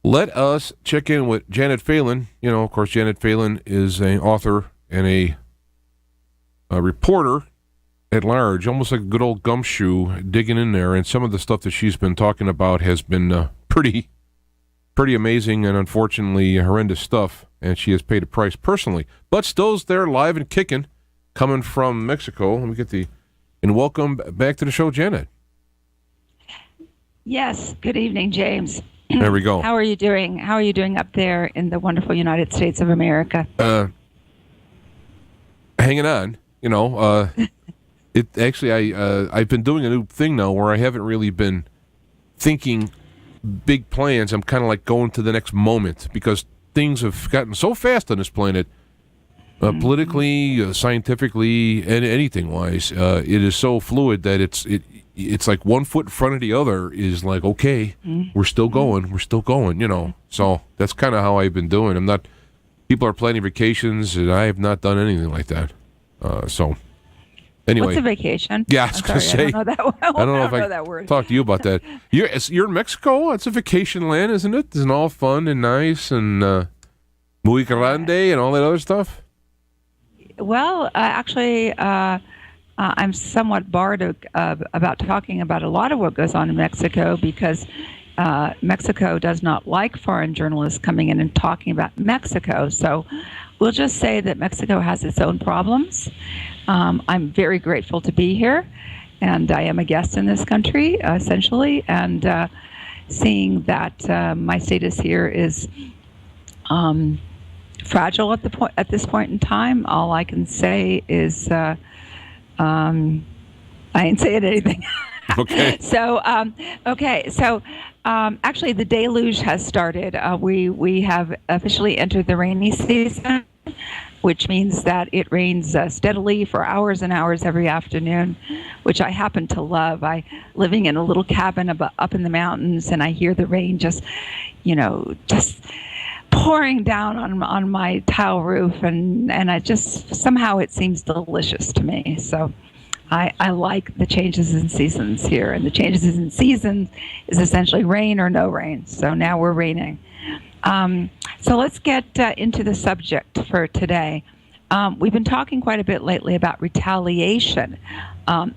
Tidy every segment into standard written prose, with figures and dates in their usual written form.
Let us check in with Janet Phelan. Of course, Janet Phelan is an author and a reporter at large, almost like a good old gumshoe digging in there. And some of the stuff that she's been talking about has been pretty amazing and unfortunately horrendous stuff. And she has paid a price personally, but still's there live and kicking, coming from Mexico. Let me get and welcome back to the show, Janet. Yes. Good evening, James. There we go. How are you doing? How are you doing up there in the wonderful United States of America? Hanging on. It actually, I've been doing a new thing now where I haven't really been thinking big plans. I'm kind of like going to the next moment because things have gotten so fast on this planet, politically, scientifically, and anything wise. It is so fluid that it's like one foot in front of the other is like, okay, we're still going, So that's kind of how I've been doing. People are planning vacations, and I have not done anything like that. So anyway. What's a vacation? Yeah, I was going to say. I don't know that, I don't know that word. Talk to you about that. You're in Mexico. It's a vacation land, isn't it? Isn't all fun and nice and muy grande and all that other stuff? Well, actually, I'm somewhat barred about talking about a lot of what goes on in Mexico because Mexico does not like foreign journalists coming in and talking about Mexico. So we'll just say that Mexico has its own problems. I'm very grateful to be here, and I am a guest in this country, essentially, and seeing that my status here is fragile at this point in time, all I can say is I ain't saying anything. Okay. So actually, the deluge has started. We have officially entered the rainy season, which means that it rains steadily for hours and hours every afternoon, which I happen to love. Living in a little cabin up in the mountains, and I hear the rain just pouring down on my tile roof, and I just somehow it seems delicious to me. So I like the changes in seasons here, and the changes in season is essentially rain or no rain. So now we're raining. So let's get into the subject for today. We've been talking quite a bit lately about retaliation.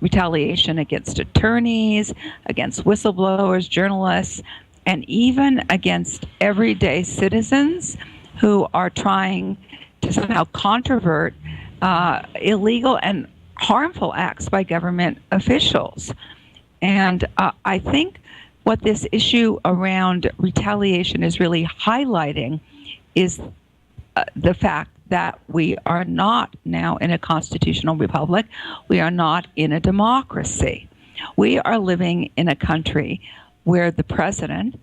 Retaliation against attorneys, against whistleblowers, journalists, and even against everyday citizens who are trying to somehow controvert illegal and harmful acts by government officials. And I think what this issue around retaliation is really highlighting is the fact that we are not now in a constitutional republic. We are not in a democracy. We are living in a country where the president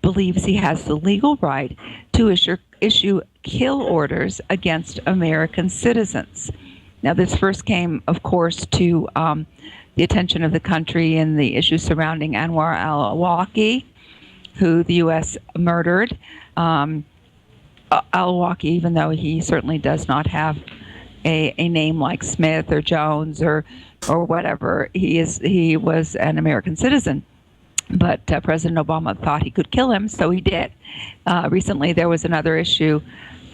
believes he has the legal right to issue kill orders against American citizens. Now, this first came, of course, to the attention of the country in the issue surrounding Anwar al-Awlaki, who the U.S. murdered. Al-Awlaki, even though he certainly does not have a name like Smith or Jones or whatever, he was an American citizen. But President Obama thought he could kill him, so he did. Recently, there was another issue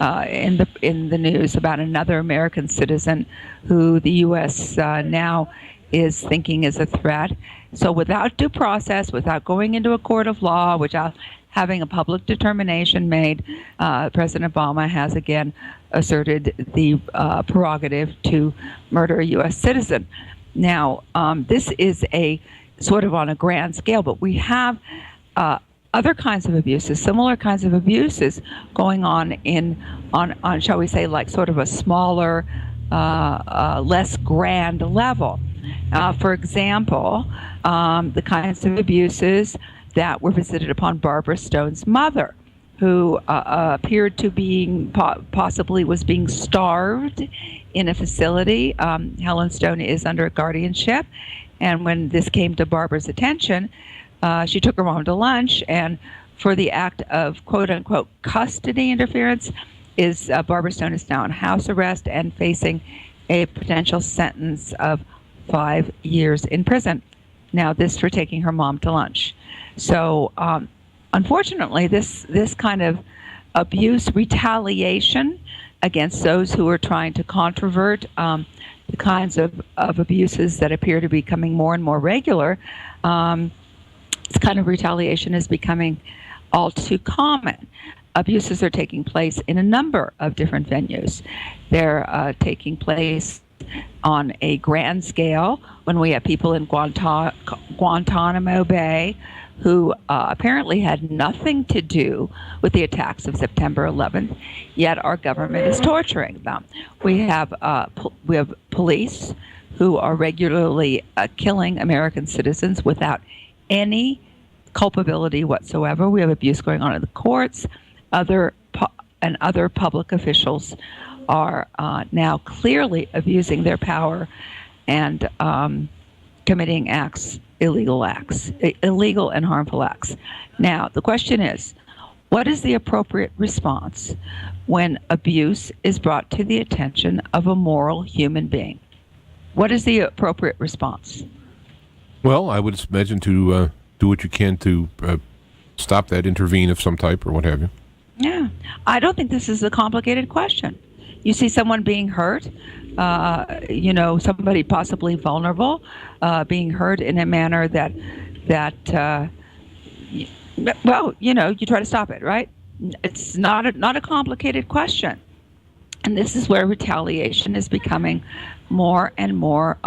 in the news about another American citizen who the U.S. Now is thinking is a threat. So without due process, without going into a court of law, without having a public determination made, President Obama has again asserted the prerogative to murder a U.S. citizen. Now, this is a sort of on a grand scale, but we have other kinds of abuses, similar kinds of abuses going on on shall we say, like sort of a smaller, less grand level. For example, the kinds of abuses that were visited upon Barbara Stone's mother, who appeared to possibly was being starved in a facility. Helen Stone is under guardianship. And when this came to Barbara's attention, she took her home to lunch, and for the act of quote-unquote custody interference, Barbara Stone is now in house arrest and facing a potential sentence of 5 years in prison. Now, this for taking her mom to lunch. So unfortunately, this kind of abuse, retaliation against those who are trying to controvert the kinds of abuses that appear to be becoming more and more regular, this kind of retaliation is becoming all too common. Abuses are taking place in a number of different venues. They're taking place on a grand scale when we have people in Guantanamo Bay who apparently had nothing to do with the attacks of September 11th, yet our government is torturing them. We have police who are regularly killing American citizens without any culpability whatsoever. We have abuse going on in the courts. Other public officials are now clearly abusing their power and committing illegal and harmful acts. Now, the question is, what is the appropriate response when abuse is brought to the attention of a moral human being? What is the appropriate response? Well, I would imagine to do what you can to stop that, intervene of some type or what have you. Yeah, I don't think this is a complicated question. You see someone being hurt, somebody possibly vulnerable, being hurt in a manner that you try to stop it, right? It's not a complicated question. And this is where retaliation is becoming more and more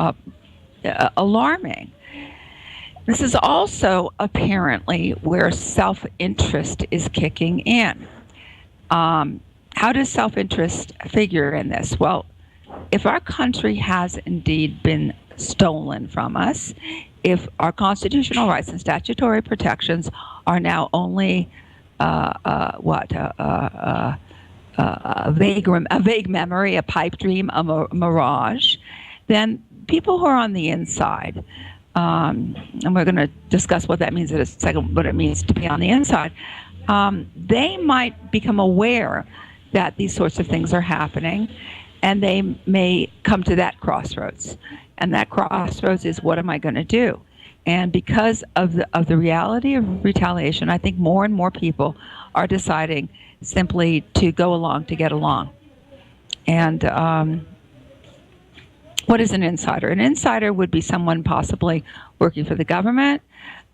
alarming. This is also apparently where self-interest is kicking in. How does self-interest figure in this? Well, if our country has indeed been stolen from us, if our constitutional rights and statutory protections are now only a vague memory, a pipe dream, a mirage, then people who are on the inside, and we're going to discuss what that means in a second, what it means to be on the inside, they might become aware that these sorts of things are happening, and they may come to that crossroads. And that crossroads is, what am I going to do? And because of the reality of retaliation, I think more and more people are deciding simply to go along to get along. And what is an insider? An insider would be someone possibly working for the government,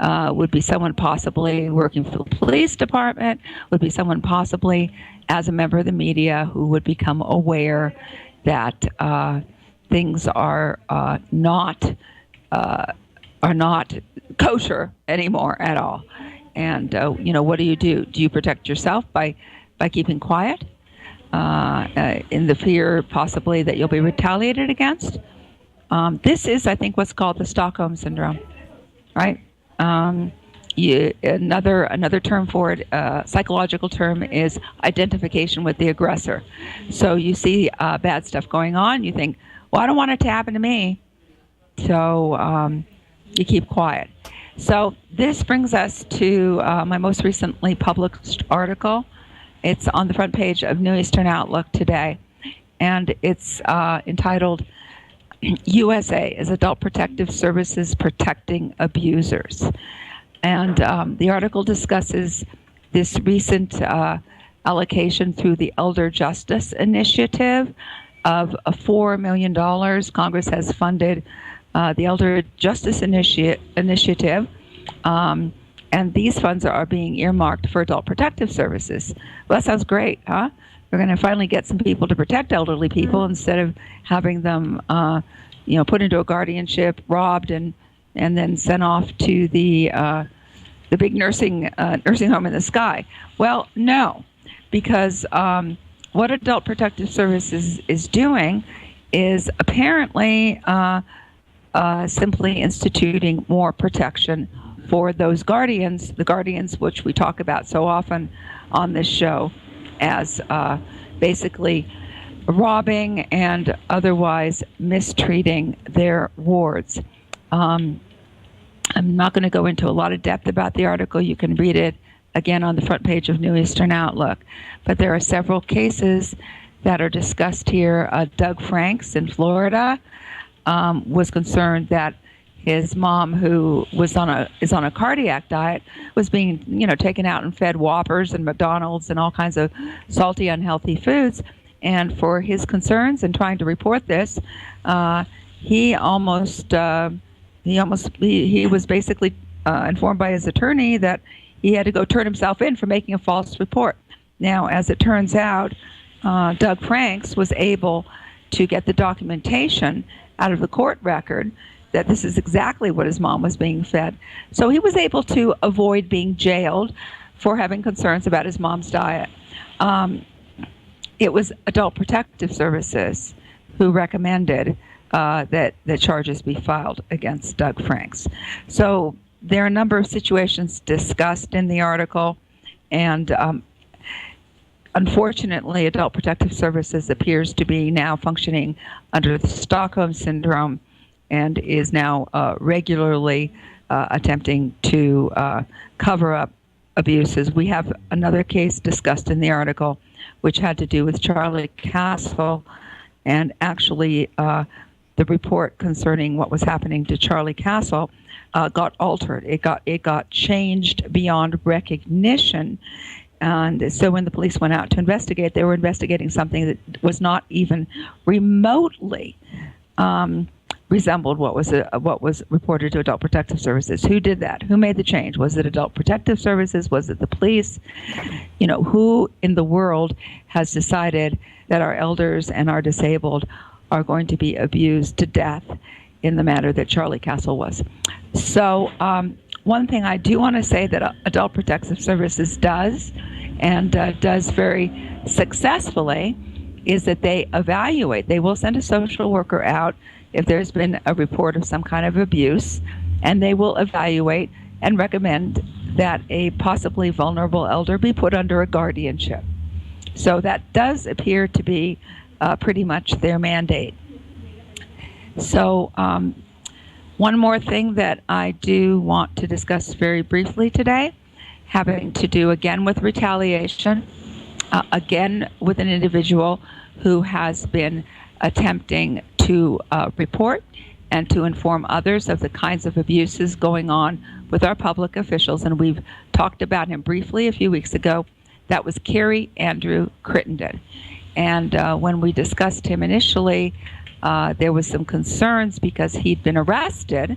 would be someone possibly working for the police department, would be someone possibly as a member of the media who would become aware that things are not kosher anymore at all. And what do? Do you protect yourself by keeping quiet in the fear possibly that you'll be retaliated against? This is, I think, what's called the Stockholm syndrome, right? Another term for it, psychological term, is identification with the aggressor. So you see bad stuff going on, you think, well, I don't want it to happen to me, so you keep quiet. So this brings us to my most recently published article. It's on the front page of New Eastern Outlook today, and it's entitled USA is Adult Protective Services Protecting Abusers. And the article discusses this recent allocation through the Elder Justice Initiative of $4 million. Congress has funded the Elder Justice Initiative, and these funds are being earmarked for adult protective services. Well, that sounds great, huh? We're going to finally get some people to protect elderly people instead of having them, put into a guardianship, robbed, and then sent off to the big nursing home in the sky. Well, no, because what Adult Protective Services is doing is apparently simply instituting more protection for those guardians, the guardians which we talk about so often on this show as basically robbing and otherwise mistreating their wards. I'm not going to go into a lot of depth about the article. You can read it again on the front page of New Eastern Outlook. But there are several cases that are discussed here. Doug Franks in Florida was concerned that his mom, who is on a cardiac diet, was being taken out and fed Whoppers and McDonald's and all kinds of salty, unhealthy foods. And for his concerns in trying to report this, he was basically informed by his attorney that he had to go turn himself in for making a false report. Now, as it turns out, Doug Franks was able to get the documentation out of the court record that this is exactly what his mom was being fed. So he was able to avoid being jailed for having concerns about his mom's diet. It was Adult Protective Services who recommended that charges be filed against Doug Franks. So there are a number of situations discussed in the article, and unfortunately, Adult Protective Services appears to be now functioning under the Stockholm Syndrome and is now regularly attempting to cover up abuses. We have another case discussed in the article which had to do with Charlie Castle, and actually the report concerning what was happening to Charlie Castle got altered. It got changed beyond recognition. And so when the police went out to investigate, they were investigating something that was not even remotely resembled what was reported to Adult Protective Services. Who did that? Who made the change? Was it Adult Protective Services? Was it the police? Who in the world has decided that our elders and our disabled are going to be abused to death in the manner that Charlie Castle was? So one thing I do want to say that Adult Protective Services does, and does very successfully, is that they evaluate. They will send a social worker out if there's been a report of some kind of abuse, and they will evaluate and recommend that a possibly vulnerable elder be put under a guardianship. So that does appear to be pretty much their mandate. So one more thing that I do want to discuss very briefly today, having to do again with retaliation, again with an individual who has been attempting to report and to inform others of the kinds of abuses going on with our public officials. And we've talked about him briefly a few weeks ago. That was Cary Andrew Crittenden. And when we discussed him initially, there was some concerns because he'd been arrested,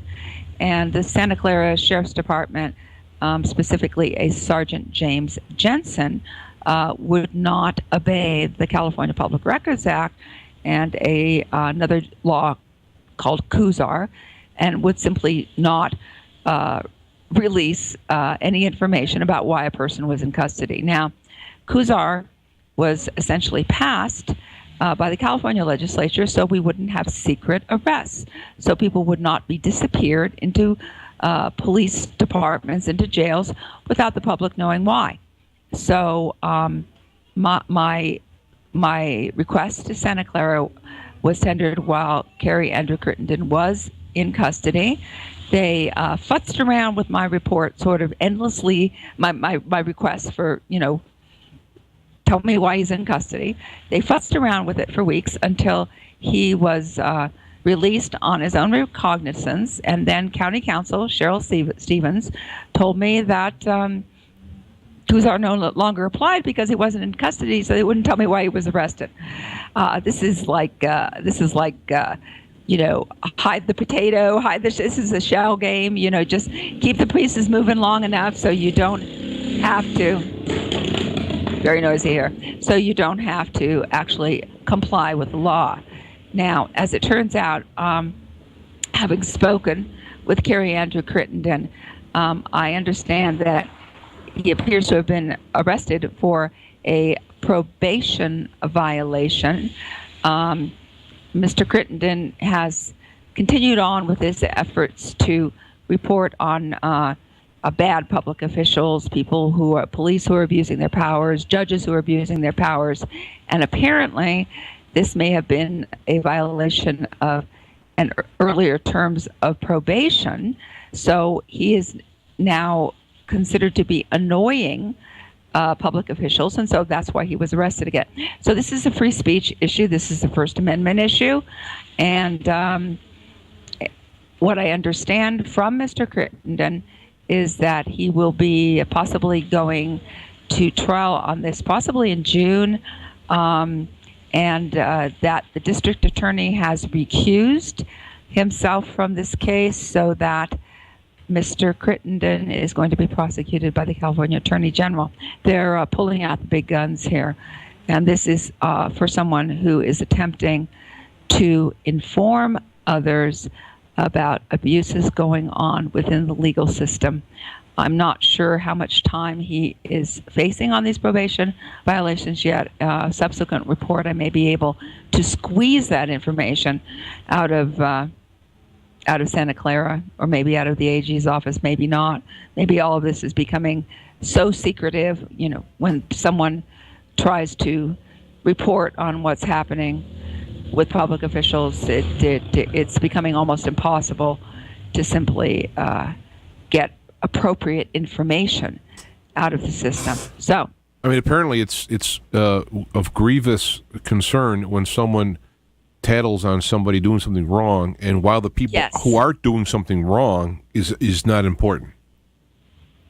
and the Santa Clara Sheriff's Department, specifically a Sergeant James Jensen, would not obey the California Public Records Act and another law called CUSAR, and would simply not release any information about why a person was in custody. Now, CUSAR was essentially passed by the California legislature so we wouldn't have secret arrests, so people would not be disappeared into police departments, into jails, without the public knowing why. So my request to Santa Clara was tendered while Cary Andrew Crittenden was in custody. They futzed around with my report sort of endlessly, my request for, tell me why he's in custody. They futzed around with it for weeks until he was released on his own recognizance, and then County Counsel Cheryl Stevens told me that CUSAR no longer applied because he wasn't in custody, so they wouldn't tell me why he was arrested. This is like hide the potato, this is a shell game, just keep the pieces moving long enough so you don't have to, very noisy here, so you don't have to actually comply with the law. Now, as it turns out, having spoken with Cary Andrew Crittenden, I understand that he appears to have been arrested for a probation violation. Mr. Crittenden has continued on with his efforts to report on bad public officials, people who are police who are abusing their powers, judges who are abusing their powers, and apparently this may have been a violation of an earlier terms of probation. So he is now considered to be annoying public officials, and so that's why he was arrested again. So this is a free speech issue. This is a First Amendment issue, and what I understand from Mr. Crittenden is that he will be possibly going to trial on this, possibly in June, and that the district attorney has recused himself from this case so that Mr. Crittenden is going to be prosecuted by the California Attorney General. They're pulling out the big guns here. And this is for someone who is attempting to inform others about abuses going on within the legal system. I'm not sure how much time he is facing on these probation violations yet. Subsequent report, I may be able to squeeze that information out of Santa Clara, or maybe out of the AG's office, maybe not. Maybe all of this is becoming so secretive, when someone tries to report on what's happening with public officials, it's becoming almost impossible to simply get appropriate information out of the system. So, I mean, apparently it's of grievous concern when someone tattles on somebody doing something wrong, and while the people who are doing something wrong is not important.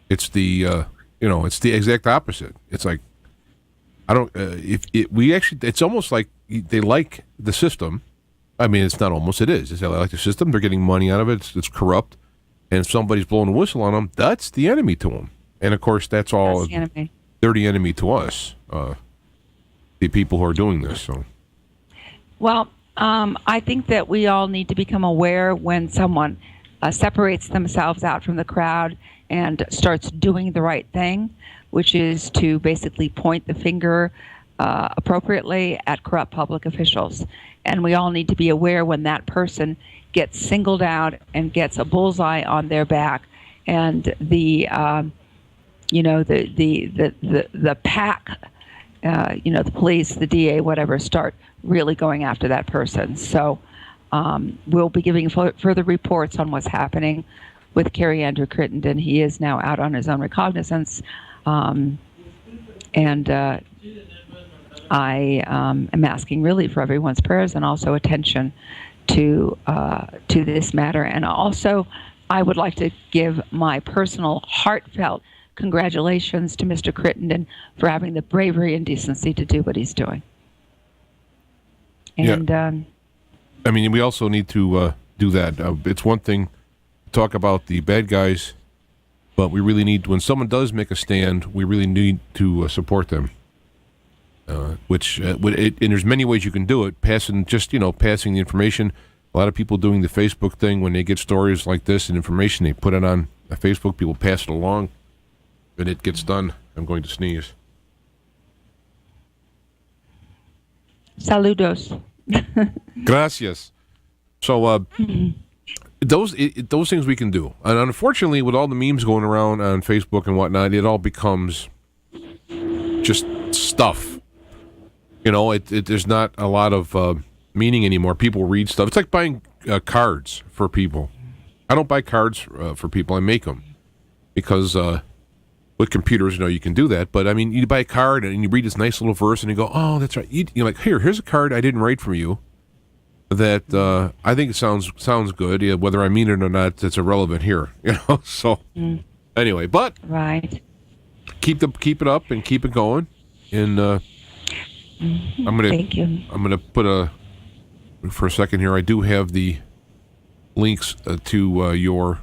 It's the it's the exact opposite. It's like, I don't it's almost like they like the system. I mean, it's not almost, it is. They like the system. They're getting money out of it. It's corrupt, and if somebody's blowing a whistle on them, that's the enemy to them. And of course, that's all they're the enemy to us, the people who are doing this. So, well. I think that we all need to become aware when someone separates themselves out from the crowd and starts doing the right thing, which is to basically point the finger appropriately at corrupt public officials. And we all need to be aware when that person gets singled out and gets a bullseye on their back, and the pack, the police, the DA, whatever, start really going after that person. So we'll be giving further reports on what's happening with Cary Andrew Crittenden. He is now out on his own recognizance. I am asking really for everyone's prayers and also attention to this matter. And also, I would like to give my personal heartfelt congratulations to Mr. Crittenden for having the bravery and decency to do what he's doing. And I mean, we also need to do that. It's one thing to talk about the bad guys, but we really need, when someone does make a stand, we really need to support them. And there's many ways you can do it. Passing the information. A lot of people doing the Facebook thing, when they get stories like this and information, they put it on Facebook. People pass it along, and it gets done. I'm going to sneeze. Saludos. Gracias. So those things we can do. And unfortunately, with all the memes going around on Facebook and whatnot, it all becomes just stuff. There's not a lot of meaning anymore. People read stuff. It's like buying cards for people. I don't buy cards for people. I make them because with computers, you can do that. But I mean, you buy a card and you read this nice little verse and you go, "Oh, that's right." You're like, "Here's a card I didn't write for you that I think it sounds good. Yeah, whether I mean it or not, it's irrelevant here." So anyway, but right, keep it up and keep it going. And thank you. I'm gonna put for a second here. I do have the links to your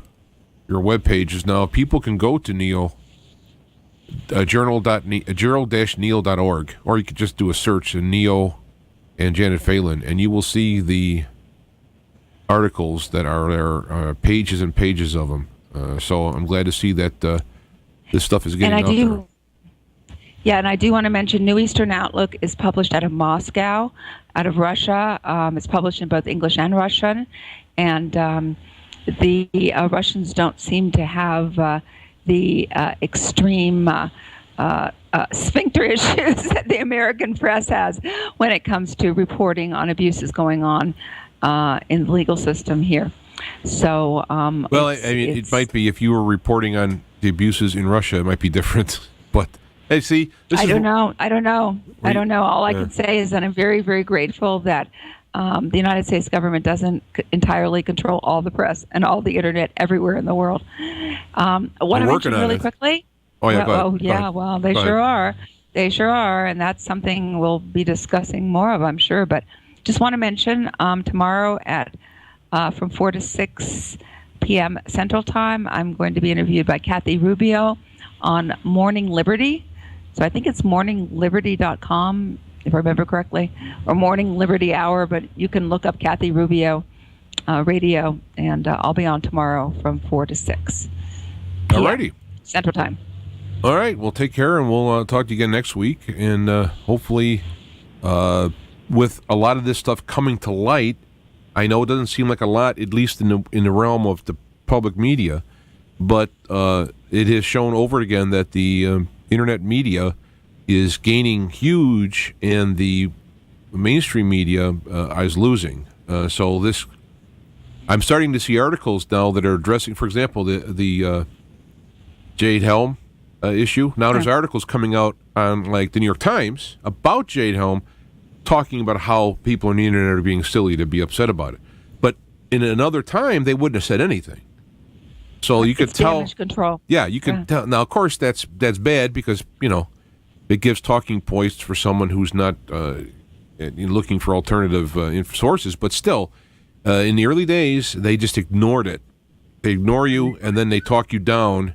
web pages now. People can go to Neil. Journal-neil.org, or you could just do a search in Neil and Janet Phelan, and you will see the articles that are there, pages and pages of them. So I'm glad to see that this stuff is getting out there. Yeah, and I do want to mention New Eastern Outlook is published out of Moscow, out of Russia. It's published in both English and Russian, and the Russians don't seem to have the extreme sphincter issues that the American press has when it comes to reporting on abuses going on in the legal system here. So, well, it might be if you were reporting on the abuses in Russia, it might be different. But hey, see, I don't know. All I can say is that I'm very, very grateful that the United States government doesn't entirely control all the press and all the internet everywhere in the world. Want to mention really quickly? Oh, yeah, go ahead. Oh, yeah, well, they sure are. They sure are, and that's something we'll be discussing more of, I'm sure. But just want to mention tomorrow at from 4 to 6 p.m. Central Time, I'm going to be interviewed by Kathy Rubio on Morning Liberty. So I think it's morningliberty.com, if I remember correctly, or Morning Liberty Hour, but you can look up Kathy Rubio radio, and I'll be on tomorrow from 4 to 6 p.m. Alrighty. Central Time. All right, well, take care, and we'll talk to you again next week. And hopefully, with a lot of this stuff coming to light, I know it doesn't seem like a lot, at least in the realm of the public media, but it has shown over again that the internet media is gaining huge, and the mainstream media is losing. So this, I'm starting to see articles now that are addressing, for example, the Jade Helm issue. Now there's articles coming out on like the New York Times about Jade Helm, talking about how people on the internet are being silly to be upset about it. But in another time, they wouldn't have said anything. So you could tell. Damage control. Yeah, you can tell. Now, of course, that's bad because it gives talking points for someone who's not looking for alternative sources. But still, in the early days, they just ignored it. They ignore you, and then they talk you down.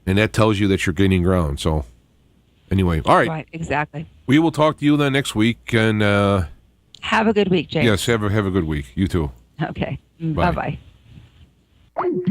And that tells you that you're gaining ground. So, anyway, all right. Right, exactly. We will talk to you then next week. And have a good week, James. Yes, have a good week. You too. Okay. Bye. Bye-bye.